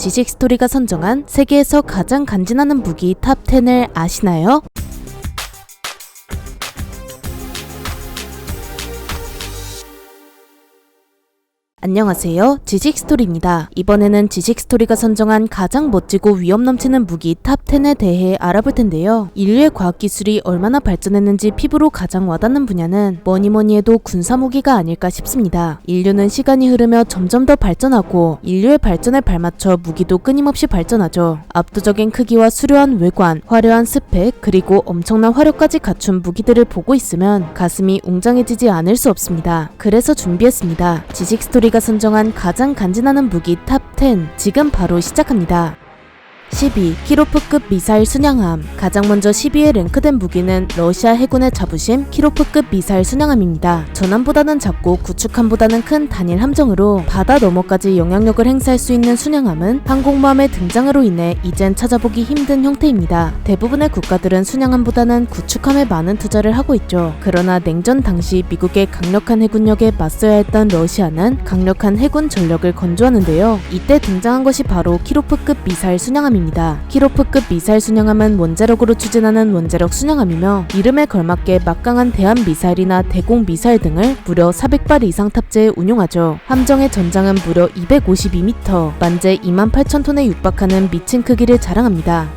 지식스토리가 선정한 세계에서 가장 간지나는 무기 탑 10을 아시나요? 안녕하세요. 지식스토리입니다. 이번에는 지식스토리가 선정한 가장 멋지고 위험 넘치는 무기 탑 10에 대해 알아볼 텐데요. 인류의 과학기술이 얼마나 발전했는지 피부로 가장 와닿는 분야는 뭐니뭐니 해도 군사무기가 아닐까 싶습니다. 인류는 시간이 흐르며 점점 더 발전하고 인류의 발전에 발맞춰 무기도 끊임없이 발전하죠. 압도적인 크기와 수려한 외관, 화려한 스펙, 그리고 엄청난 화력까지 갖춘 무기들을 보고 있으면 가슴이 웅장해지지 않을 수 없습니다. 그래서 준비했습니다. 지식스토리가 선정한 가장 간지나는 무기 탑 10, 지금 바로 시작합니다. 12. 키로프급 미사일 순양함. 가장 먼저 12에 랭크된 무기는 러시아 해군의 자부심 키로프급 미사일 순양함입니다. 전함보다는 작고 구축함보다는 큰 단일 함정으로 바다 너머까지 영향력을 행사할 수 있는 순양함은 항공모함의 등장으로 인해 이젠 찾아보기 힘든 형태입니다. 대부분의 국가들은 순양함보다는 구축함에 많은 투자를 하고 있죠. 그러나 냉전 당시 미국의 강력한 해군력에 맞서야 했던 러시아는 강력한 해군 전력을 건조하는데요. 이때 등장한 것이 바로 키로프급 미사일 순양함입니다. 키로프급 미사일 순양함은 원자력으로 추진하는 원자력 순양함이며 이름에 걸맞게 막강한 대함 미사일이나 대공 미사일 등을 무려 400발 이상 탑재해 운용하죠. 함정의 전장은 무려 252m, 만재 28,000톤에 육박하는 미친 크기를 자랑합니다.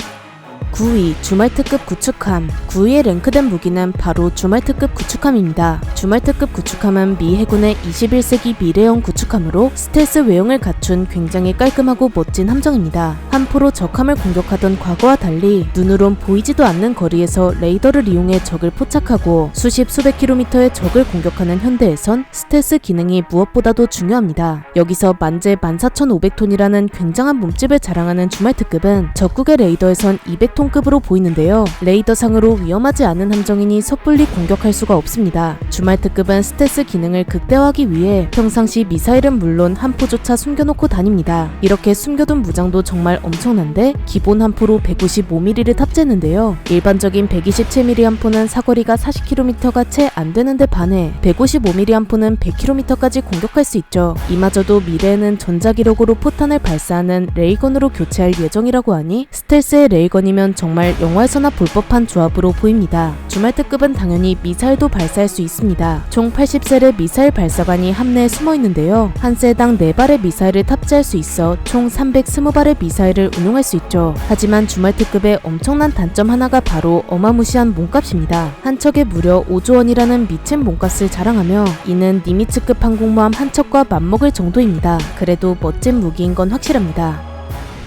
9위 주말특급 구축함. 9위에 랭크된 무기는 바로 주말특급 구축함입니다. 주말특급 구축함은 미 해군의 21세기 미래형 구축함으로 스텔스 외형을 갖춘 굉장히 깔끔하고 멋진 함정입니다. 함포로 적함을 공격하던 과거와 달리 눈으론 보이지도 않는 거리에서 레이더를 이용해 적을 포착하고 수십 수백 킬로미터의 적을 공격하는 현대에선 스텔스 기능이 무엇보다도 중요합니다. 여기서 만재 14,500톤이라는 굉장한 몸집을 자랑하는 주말특급은 적국의 레이더에선 200톤 급으로 보이는데요. 레이더상으로 위험하지 않은 함정이니 섣불리 공격할 수가 없습니다. 주말특급은 스텔스 기능을 극대화하기 위해 평상시 미사일은 물론 함포조차 숨겨놓고 다닙니다. 이렇게 숨겨둔 무장도 정말 엄청난데 기본 함포로 155mm를 탑재했는데요. 일반적인 127mm 함포는 사거리가 40km가 채 안되는데 반해 155mm 함포는 100km까지 공격할 수 있죠. 이마저도 미래에는 전자기력으로 포탄을 발사하는 레일건으로 교체할 예정이라고 하니 스텔스의 레일건이면 정말 영화에서나 볼 법한 조합으로 보입니다. 주말특급은 당연히 미사일도 발사할 수 있습니다. 총 80셀의 미사일 발사관이 함내에 숨어 있는데요. 한 셀당 4발의 미사일을 탑재할 수 있어 총 320발의 미사일을 운용할 수 있죠. 하지만 주말특급의 엄청난 단점 하나가 바로 어마무시한 몸값입니다. 한 척에 무려 5조 원이라는 미친 몸값을 자랑하며 이는 니미츠급 항공모함 한 척과 맞먹을 정도입니다. 그래도 멋진 무기인 건 확실합니다.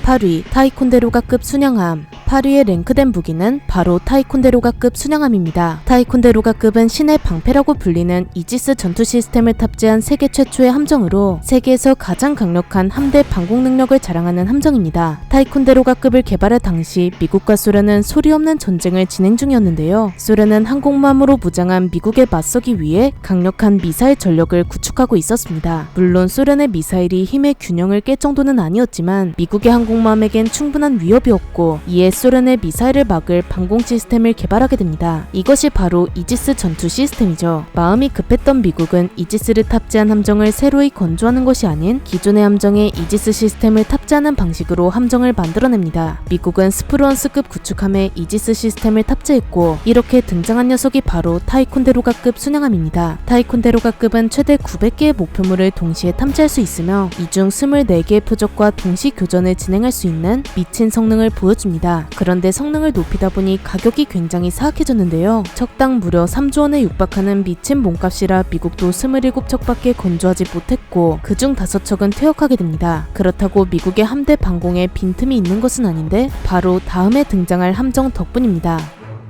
8위 타이콘데루가급 순양함. 8위에 랭크된 무기는 바로 타이콘데루가급 순양함입니다. 타이콘데루가급은 신의 방패라고 불리는 이지스 전투 시스템을 탑재한 세계 최초의 함정으로 세계에서 가장 강력한 함대 방공 능력을 자랑하는 함정입니다. 타이콘데루가급을 개발할 당시 미국과 소련은 소리 없는 전쟁을 진행 중이었는데요. 소련은 항공모함으로 무장한 미국에 맞서기 위해 강력한 미사일 전력을 구축하고 있었습니다. 물론 소련의 미사일이 힘의 균형을 깰 정도는 아니었지만 미국의 항공모함에겐 충분한 위협이었고 이에 소련의 미사일을 막을 방공 시스템을 개발하게 됩니다. 이것이 바로 이지스 전투 시스템이죠. 마음이 급했던 미국은 이지스를 탑재한 함정을 새로이 건조하는 것이 아닌 기존의 함정에 이지스 시스템을 탑재하는 방식으로 함정을 만들어냅니다. 미국은 스프루언스급 구축함에 이지스 시스템을 탑재했고 이렇게 등장한 녀석이 바로 타이콘데루가급 순양함입니다. 타이콘데루가급은 최대 900개의 목표물을 동시에 탐지할 수 있으며 이 중 24개의 표적과 동시 교전을 진행할 수 있는 미친 성능을 보여줍니다. 그런데 성능을 높이다 보니 가격이 굉장히 사악해졌는데요. 척당 무려 3조 원에 육박하는 미친 몸값이라 미국도 27척밖에 건조하지 못했고 그중 5척은 퇴역하게 됩니다. 그렇다고 미국의 함대 방공에 빈틈이 있는 것은 아닌데 바로 다음에 등장할 함정 덕분입니다.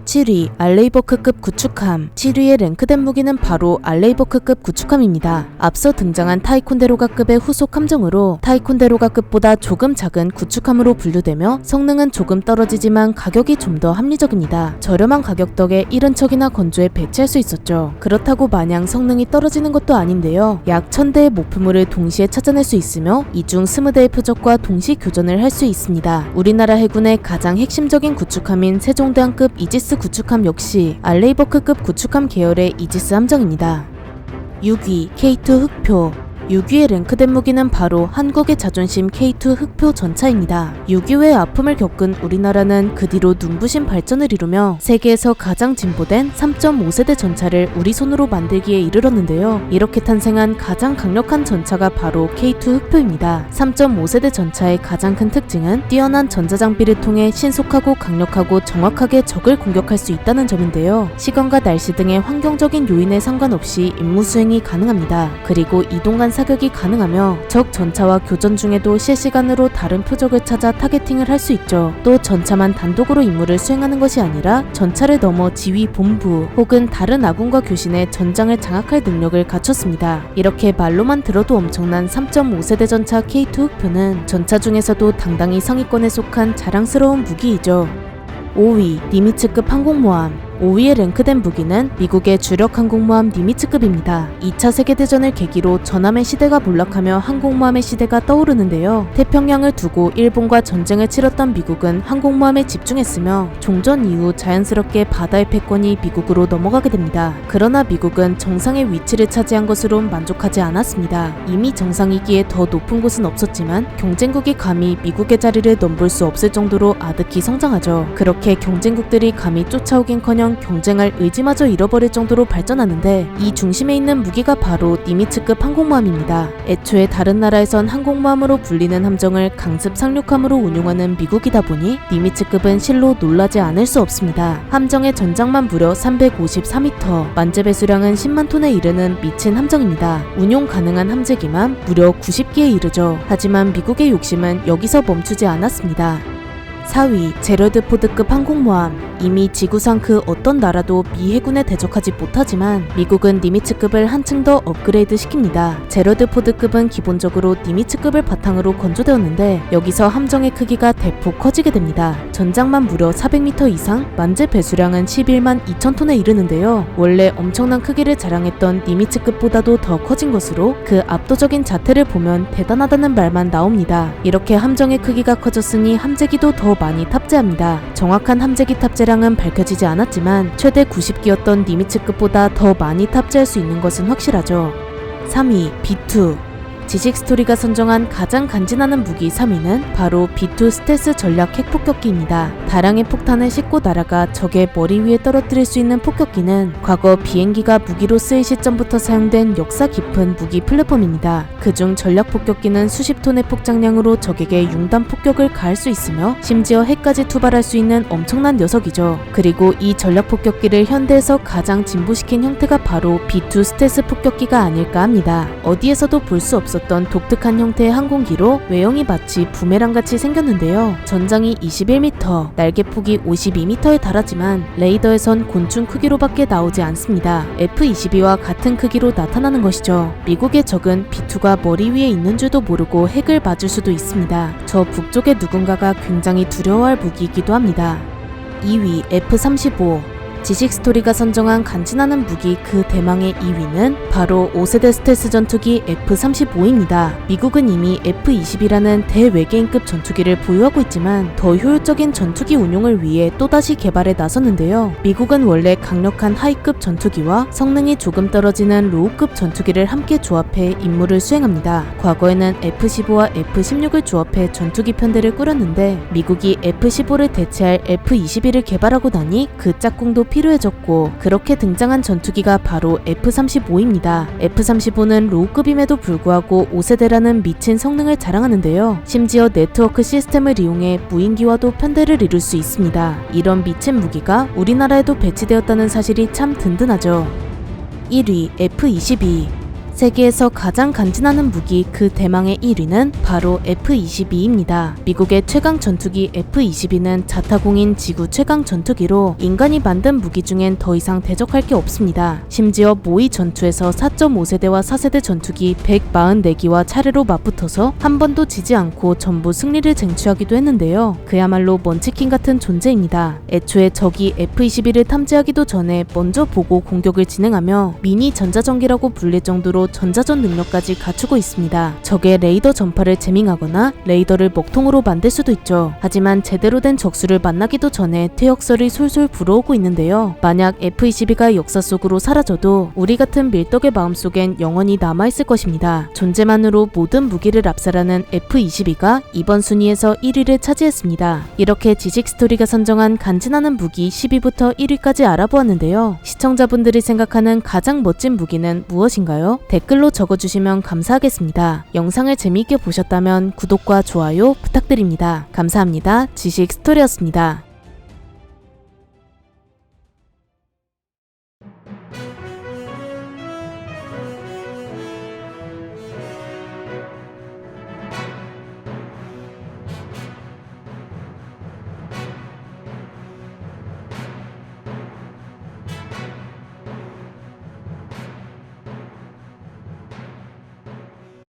7위 알레이버크급 구축함. 7위에 랭크된 무기는 바로 알레이버크급 구축함입니다. 앞서 등장한 타이콘데루가급의 후속 함정으로 타이콘데루가급보다 조금 작은 구축함으로 분류되며 성능은 조금 떨어지지만 가격이 좀 더 합리적입니다. 저렴한 가격 덕에 70척이나 건조해 배치할 수 있었죠. 그렇다고 마냥 성능이 떨어지는 것도 아닌데요. 약 1000대의 목표물을 동시에 찾아낼 수 있으며 이 중 20대의 표적과 동시 교전을 할 수 있습니다. 우리나라 해군의 가장 핵심적인 구축함인 세종대왕급 이지스 구축함 역시 알레이버크급 구축함 계열의 이지스 함정입니다. 6위 K2 흑표. 6위에 랭크된 무기는 바로 한국의 자존심 K2 흑표 전차입니다. 6위의 아픔을 겪은 우리나라는 그 뒤로 눈부신 발전을 이루며 세계에서 가장 진보된 3.5세대 전차를 우리 손으로 만들기에 이르렀는데요. 이렇게 탄생한 가장 강력한 전차가 바로 K2 흑표입니다. 3.5세대 전차의 가장 큰 특징은 뛰어난 전자장비를 통해 신속하고 강력하고 정확하게 적을 공격할 수 있다는 점인데요. 시간과 날씨 등의 환경적인 요인에 상관없이 임무 수행이 가능합니다. 그리고 이동 간 사격이 가능하며 적 전차와 교전 중에도 실시간으로 다른 표적을 찾아 타겟팅을 할 수 있죠. 또 전차만 단독으로 임무를 수행하는 것이 아니라 전차를 넘어 지휘 본부 혹은 다른 아군과 교신의 전장을 장악할 능력을 갖췄습니다. 이렇게 말로만 들어도 엄청난 3.5세대 전차 K2 흑표는 전차 중에서도 당당히 상위권에 속한 자랑스러운 무기이죠. 5위 니미츠급 항공모함. 5위에 랭크된 무기는 미국의 주력 항공모함 니미츠급입니다. 2차 세계대전을 계기로 전함의 시대가 몰락하며 항공모함의 시대가 떠오르는데요. 태평양을 두고 일본과 전쟁을 치렀던 미국은 항공모함에 집중했으며 종전 이후 자연스럽게 바다의 패권이 미국으로 넘어가게 됩니다. 그러나 미국은 정상의 위치를 차지한 것으론 만족하지 않았습니다. 이미 정상이기에 더 높은 곳은 없었지만 경쟁국이 감히 미국의 자리를 넘볼 수 없을 정도로 아득히 성장하죠. 그렇게 경쟁국들이 감히 쫓아오긴커녕 경쟁할 의지마저 잃어버릴 정도로 발전하는데 이 중심에 있는 무기가 바로 니미츠급 항공모함입니다. 애초에 다른 나라에선 항공모함으로 불리는 함정을 강습 상륙함으로 운용하는 미국이다 보니 니미츠급은 실로 놀라지 않을 수 없습니다. 함정의 전장만 무려 354m, 만재 배수량은 10만 톤에 이르는 미친 함정입니다. 운용 가능한 함재기만 무려 90기에 이르죠. 하지만 미국의 욕심은 여기서 멈추지 않았습니다. 4위 제러드 포드급 항공모함. 이미 지구상 그 어떤 나라도 미 해군에 대적하지 못하지만 미국은 니미츠급을 한층 더 업그레이드 시킵니다. 제러드 포드급은 기본적으로 니미츠급을 바탕으로 건조되었는데 여기서 함정의 크기가 대폭 커지게 됩니다. 전장만 무려 400m 이상, 만재 배수량은 11만 2천 톤에 이르는데요. 원래 엄청난 크기를 자랑했던 니미츠급보다도 더 커진 것으로 그 압도적인 자태를 보면 대단하다는 말만 나옵니다. 이렇게 함정의 크기가 커졌으니 함재기도 더 많이 탑재합니다. 정확한 함재기 탑재량은 밝혀지지 않았지만 최대 90기였던 니미츠급보다 더 많이 탑재할 수 있는 것은 확실하죠. 3위 B2. 지식스토리가 선정한 가장 간지나는 무기 3위는 바로 B2 스텔스 전략 핵폭격기입니다. 다량의 폭탄을 싣고 날아가 적의 머리 위에 떨어뜨릴 수 있는 폭격기는 과거 비행기가 무기로 쓰일 시점부터 사용된 역사 깊은 무기 플랫폼입니다. 그중 전략 폭격기는 수십 톤의 폭장량으로 적에게 융단 폭격을 가할 수 있으며 심지어 핵까지 투발할 수 있는 엄청난 녀석이죠. 그리고 이 전략 폭격기를 현대에서 가장 진보시킨 형태가 바로 B2 스텔스 폭격기가 아닐까 합니다. 어디에서도 볼 수 없었던 독특한 형태의 항공기로 외형이 마치 부메랑같이 생겼는데요. 전장이 21m, 날개폭이 52m에 달하지만 레이더에선 곤충 크기로밖에 나오지 않습니다. F-22와 같은 크기로 나타나는 것이죠. 미국의 적은 B2가 머리 위에 있는 줄도 모르고 핵을 맞을 수도 있습니다. 저 북쪽의 누군가가 굉장히 두려워할 무기이기도 합니다. 2위 F-35. 지식스토리가 선정한 간지나는 무기 그 대망의 2위는 바로 5세대 스텔스 전투기 F-35입니다. 미국은 이미 F-20이라는 대외계인급 전투기를 보유하고 있지만 더 효율적인 전투기 운용을 위해 또다시 개발에 나섰는데요. 미국은 원래 강력한 하이급 전투기와 성능이 조금 떨어지는 로우급 전투기를 함께 조합해 임무를 수행합니다. 과거에는 F-15와 F-16을 조합해 전투기 편대를 꾸렸는데 미국이 F-15를 대체할 F-21을 개발하고 나니 그 짝꿍도 필요해졌고 그렇게 등장한 전투기가 바로 F-35입니다. F-35는 로우급임에도 불구하고 5세대라는 미친 성능을 자랑하는데요. 심지어 네트워크 시스템을 이용해 무인기와도 편대를 이룰 수 있습니다. 이런 미친 무기가 우리나라에도 배치되었다는 사실이 참 든든하죠. 1위 F-22. 세계에서 가장 간지나는 무기 그 대망의 1위는 바로 F-22입니다. 미국의 최강 전투기 F-22는 자타공인 지구 최강 전투기로 인간이 만든 무기 중엔 더 이상 대적할 게 없습니다. 심지어 모의 전투에서 4.5세대와 4세대 전투기 144기와 차례로 맞붙어서 한 번도 지지 않고 전부 승리를 쟁취하기도 했는데요. 그야말로 먼치킨 같은 존재입니다. 애초에 적이 F-22를 탐지하기도 전에 먼저 보고 공격을 진행하며 미니 전자전기라고 불릴 정도로 전자전 능력까지 갖추고 있습니다. 적의 레이더 전파를 제밍하거나 레이더를 먹통으로 만들 수도 있죠. 하지만 제대로 된 적수를 만나기도 전에 퇴역설이 솔솔 불어오고 있는데요. 만약 F-22가 역사 속으로 사라져도 우리 같은 밀떡의 마음속엔 영원히 남아있을 것입니다. 존재만으로 모든 무기를 압살하는 F-22가 이번 순위에서 1위를 차지했습니다. 이렇게 지식스토리가 선정한 간지나는 무기 10위부터 1위까지 알아보았는데요. 시청자분들이 생각하는 가장 멋진 무기는 무엇인가요? 댓글로 적어주시면 감사하겠습니다. 영상을 재미있게 보셨다면 구독과 좋아요 부탁드립니다. 감사합니다. 지식스토리였습니다.